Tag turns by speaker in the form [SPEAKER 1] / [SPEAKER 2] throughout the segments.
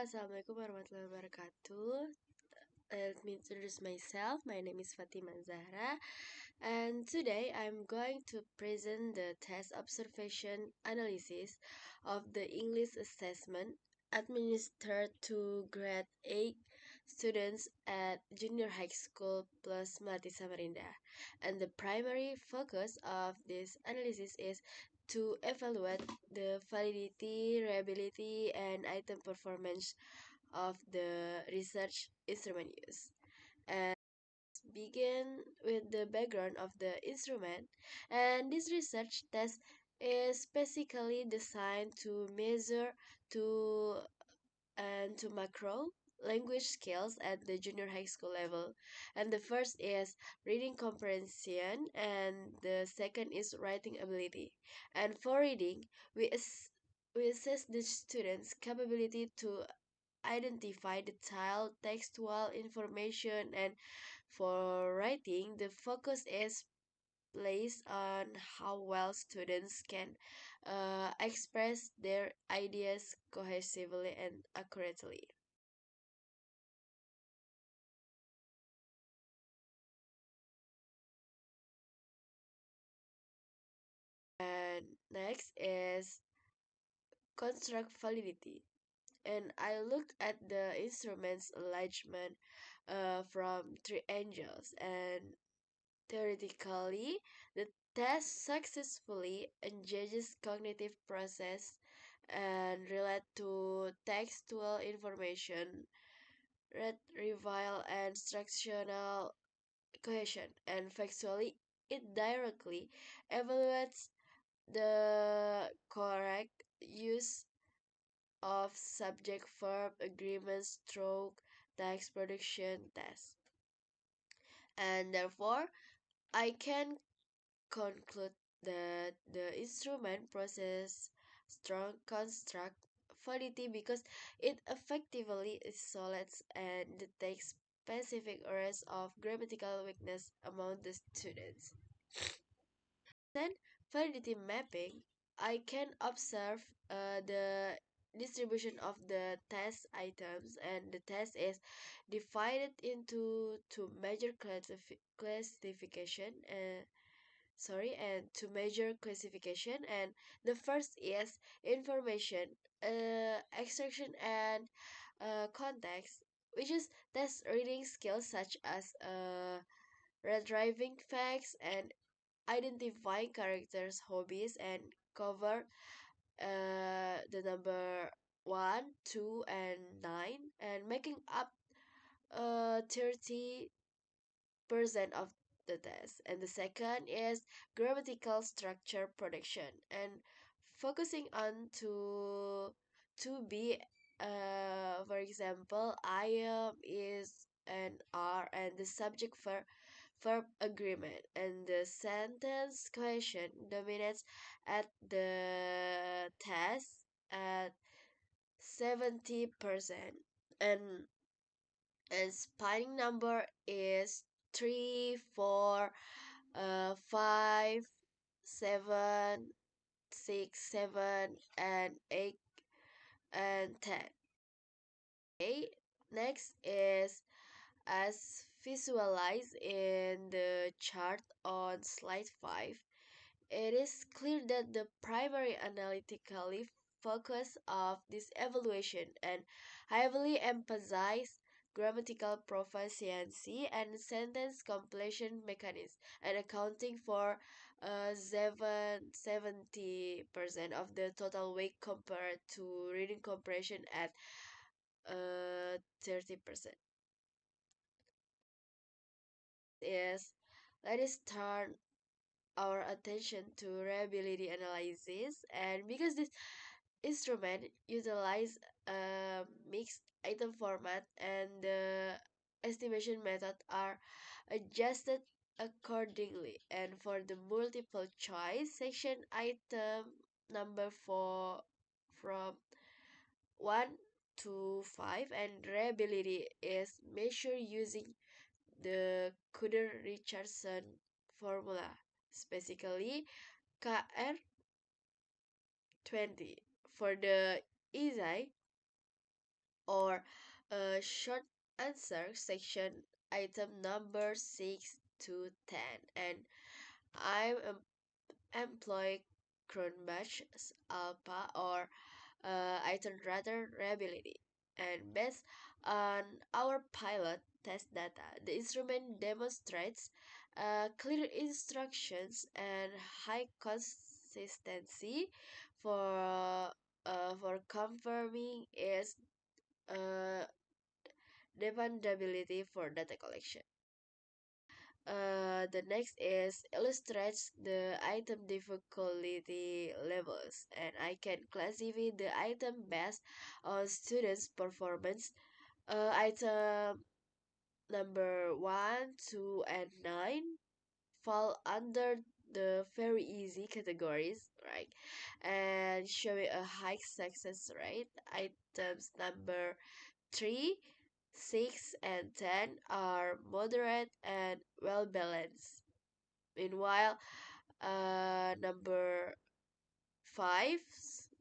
[SPEAKER 1] Assalamualaikum warahmatullahi wabarakatuh. Let me introduce myself. My name is Fatima Zahra, and today I'm going to present the test observation analysis of the English assessment administered to grade 8 students at Junior High School plus Melati Samarinda. And the primary focus of this analysis is to evaluate the validity, reliability, and item performance of the research instrument use. And begin with the background of the instrument. And this research test is basically designed to measure to to macro language skills at the junior high school level. And the first is reading comprehension, and the second is writing ability. And for reading, we assess the student's capability to identify detailed textual information, and for writing, the focus is placed on how well students can express their ideas cohesively and accurately. And next is construct validity. And I looked at the instrument's alignment from three angles, and theoretically, the test successfully engages cognitive process and relate to textual information, retrieval, and structural cohesion. And factually, it directly evaluates the correct use of subject verb agreements through text production test. And therefore, I can conclude that the instrument process strong construct validity because it effectively isolates and detects specific areas of grammatical weakness among the students. Then validity mapping, I can observe the distribution of the test items, and the test is divided into two major classification. And to measure classification, and the first is information extraction and context, which is test reading skills such as retrieving facts and identifying characters hobbies, and cover the number 1, 2, and 9, and making up 30% of the test. And the second is grammatical structure prediction, and focusing on to be for example, I am, is, and are, and the subject verb agreement, and the sentence question dominates at the test at 70%, and spelling number is 3, 4, 5, 7, 6, 7, and 8, and 10. Okay, next is as visualized in the chart on slide 5. It is clear that the primary analytically focus of this evaluation and heavily emphasize grammatical proficiency and sentence completion mechanism, and accounting for 70% of the total weight compared to reading comprehension at 30%. Is let us turn our attention to reliability analysis, and because this instrument utilize a mixed item format, and the estimation method are adjusted accordingly. And for the multiple choice section, item number 4 from 1 to 5, and reliability is measured using the Kuder-Richardson formula, specifically KR20. For the ESI, or short answer section item number 6 to 10. And I'm employ Cronbach Alpha or item rather reliability. And based on our pilot test data, the instrument demonstrates clear instructions and high consistency for confirming its uh, dependability for data collection. The next is illustrates the item difficulty levels, and I can classify the item based on students' performance. Item number 1, 2, and 9 fall under the very easy categories, right? And showing a high success rate. Items number 3, 6, and 10 are moderate and well balanced. Meanwhile, number 5,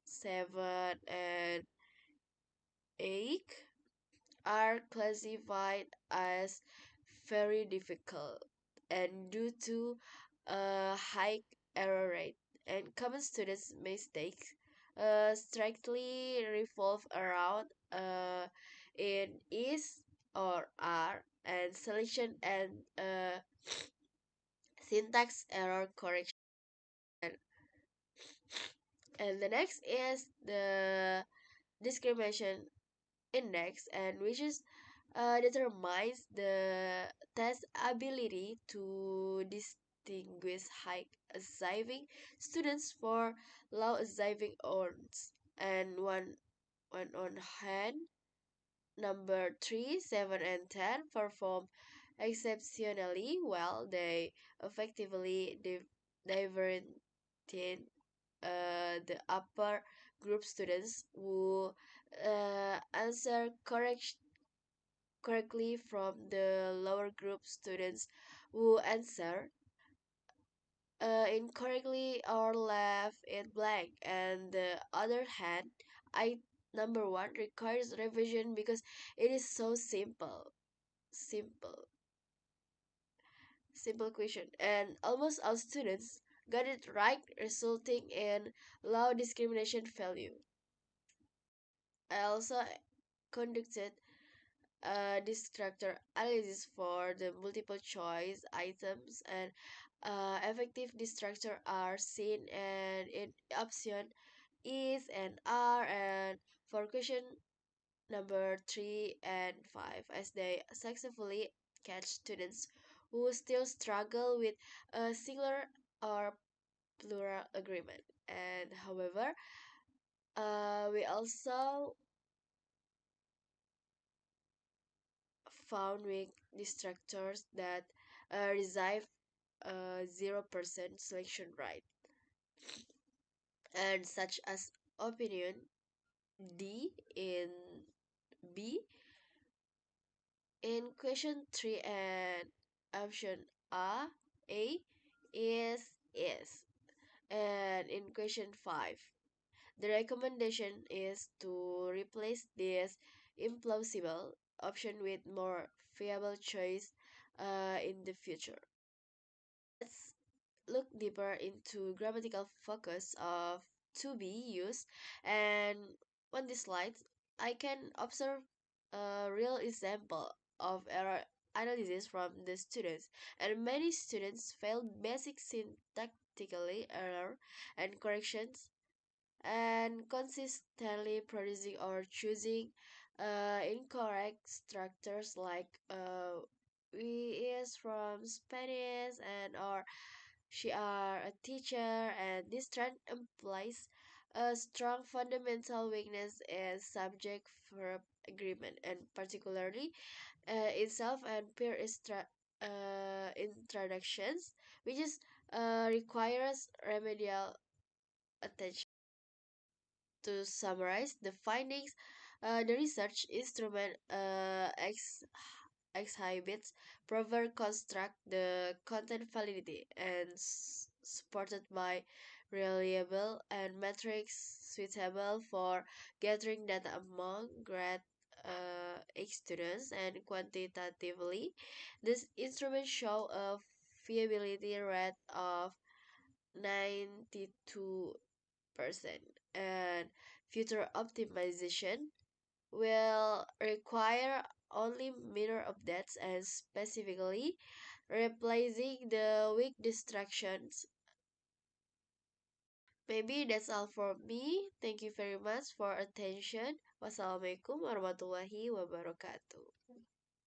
[SPEAKER 1] 7, and 8 are classified as very difficult and due to a high error rate and common students' mistakes strictly revolve around in is or are and selection and syntax error correction. And the next is the discrimination index, and which is determines the test ability to distinguish high achieving students for low achieving ones. And one on hand, number 3, 7, and 10 perform exceptionally well. They effectively diverted the upper group students who answer correctly from the lower group students who answer incorrectly or left it blank. And the other hand, I number 1 requires revision because it is so simple simple question, and almost all students got it right, resulting in low discrimination value. I also conducted distractor analysis for the multiple choice items, and effective distractor are seen and in option is and are, and for question number 3 and 5, as they successfully catch students who still struggle with a singular or plural agreement. And however, we also found weak distractors that receive 0% selection right, and such as opinion D in B in question 3 and option A is, and in question 5 the recommendation is to replace this implausible option with more viable choice in the future. Let's look deeper into grammatical focus of to be used, and on this slide I can observe a real example of error analysis from the students, and many students fail basic syntactically error and corrections and consistently producing or choosing incorrect structures like we is from Spanish and or she are a teacher, and this trend implies a strong fundamental weakness in subject verb agreement, and particularly in self and peer introductions, which is requires remedial attention. To summarize the findings, the research instrument exhibits proper construct the content validity and supported by reliable and metrics suitable for gathering data among grade students, and quantitatively, this instrument show a viability rate of 92%, and future optimization will require only minor updates and specifically replacing the weak distractions. Maybe that's all for me. Thank you very much for attention. Wassalamualaikum warahmatullahi wabarakatuh.